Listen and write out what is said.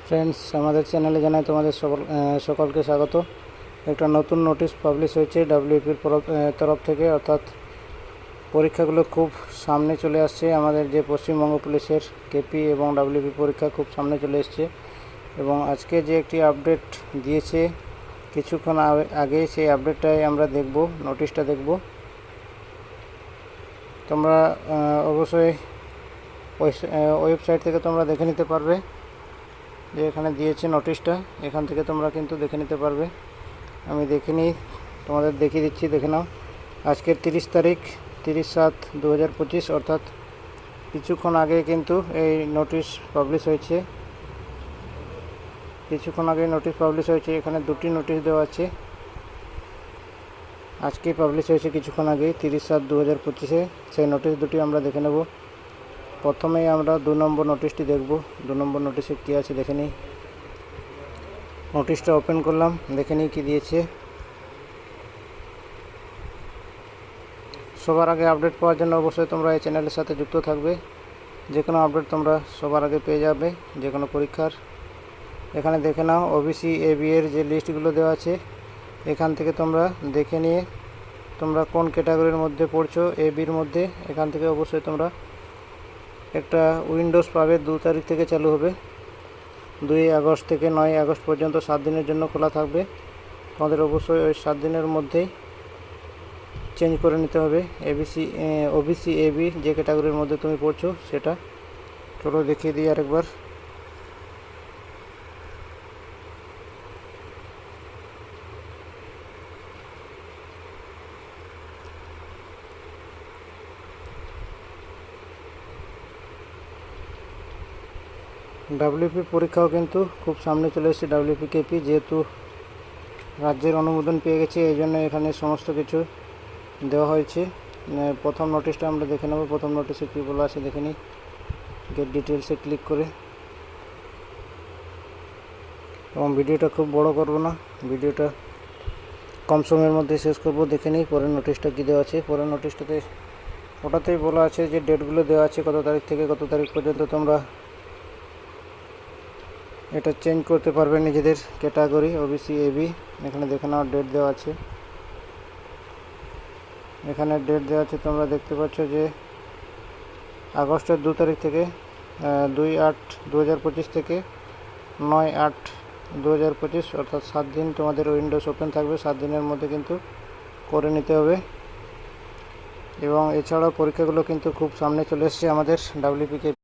Friends, আমাদের চ্যানেলে জানাই তোমাদের সকলকে স্বাগত। একটা নতুন নোটিশ পাবলিশ হয়েছে ডাব্লিউপির তরফ থেকে, অর্থাৎ পরীক্ষাগুলো খুব সামনে চলে আসছে। আমাদের যে পশ্চিমবঙ্গ পুলিশের কেপি এবং ডাব্লিউপি পরীক্ষা খুব সামনে চলে এসছে এবং আজকে যে একটি আপডেট দিয়েছে কিছুক্ষণ আগে, সেই আপডেটটাই আমরা দেখব, নোটিশটা দেখব। তোমরা অবশ্যই ওয়েবসাইট থেকে তোমরা দেখে নিতে পারবে যে এখানে দিয়েছে নোটিশটা, এখান থেকে তোমরা কিন্তু দেখে নিতে পারবে। আমি দেখে নিই, তোমাদের দেখিয়ে দিচ্ছি, দেখে নাও। আজকের 30 তারিখ 30/7/2025, অর্থাৎ কিছুক্ষণ আগে কিন্তু এই নোটিশ পাবলিশ হয়েছে। এখানে দুটি নোটিশ দেওয়া আছে, আজকেই পাবলিশ হয়েছে কিছুক্ষণ আগেই 30/7/2025-এ। সেই নোটিশ দুটি আমরা দেখে নেব। প্রথমেই আমরা 2 নম্বর নোটিশটি দেখব। 2 নম্বর নোটিশে কী আছে দেখে নিই। নোটিশটা ওপেন করলাম, দেখে নিই কী দিয়েছে। সবার আগে আপডেট পাওয়ার জন্য অবশ্যই তোমরা এই চ্যানেলের সাথে যুক্ত থাকবে। যে কোনো আপডেট তোমরা সবার আগে পেয়ে যাবে, যে কোনো পরীক্ষার। এখানে দেখে নাও ওবিসি এবি এর যে লিস্টগুলো দেওয়া আছে, এখান থেকে তোমরা দেখে নিয়ে তোমরা কোন ক্যাটাগরির মধ্যে পড়ছো। এবির মধ্যে এখান থেকে অবশ্যই তোমরা একটা উইন্ডোজ পাবে, 2 তারিখ থেকে চালু হবে। 2 আগস্ট থেকে 9 আগস্ট পর্যন্ত 7 দিনের জন্য খোলা থাকবে। তোমাদের অবশ্যই ওই 7 দিনের মধ্যেই চেঞ্জ করে নিতে হবে ওবিসি এবি যে ক্যাটাগরির মধ্যে তুমি পড়ছো সেটা। চলো দেখিয়ে দিই আরেকবার। ডাব্লিউপি পরীক্ষাও কিন্তু খুব সামনে চলে এসেছে। ডাব্লিউপি কেপি যেহেতু রাজ্যের অনুমোদন পেয়ে গেছে, এই জন্য এখানে সমস্ত কিছু দেওয়া হয়েছে। প্রথম নোটিশটা আমরা দেখে নেব। প্রথম নোটিশে কী বলা আছে দেখে নিই। গেট ডিটেলসে ক্লিক করে, এবং ভিডিওটা খুব বড় করব না, ভিডিওটা কম সময়ের মধ্যে শেষ করব। দেখে নিই পরের নোটিশটা কী দেওয়া আছে। পরের নোটিশটাতে ওটাতেই বলা আছে যে ডেটগুলো দেওয়া আছে, কত তারিখ থেকে কত তারিখ পর্যন্ত তোমরা এটা চেঞ্জ করতে পারবে নিজেদের ক্যাটাগরি ওবিসি এবি। এখানে দেখে নাও ডেট দেওয়া আছে, এখানে ডেট দেওয়া আছে। তোমরা দেখতে পাচ্ছ যে আগস্টের 2 তারিখ থেকে 2/8/2025 থেকে 9/8/2025, অর্থাৎ 7 দিন তোমাদের উইন্ডোজ ওপেন থাকবে। 7 দিনের মধ্যে কিন্তু করে নিতে হবে। এবং এছাড়াও পরীক্ষাগুলো কিন্তু খুব সামনে চলে এসছে আমাদের ডাব্লিউপিকে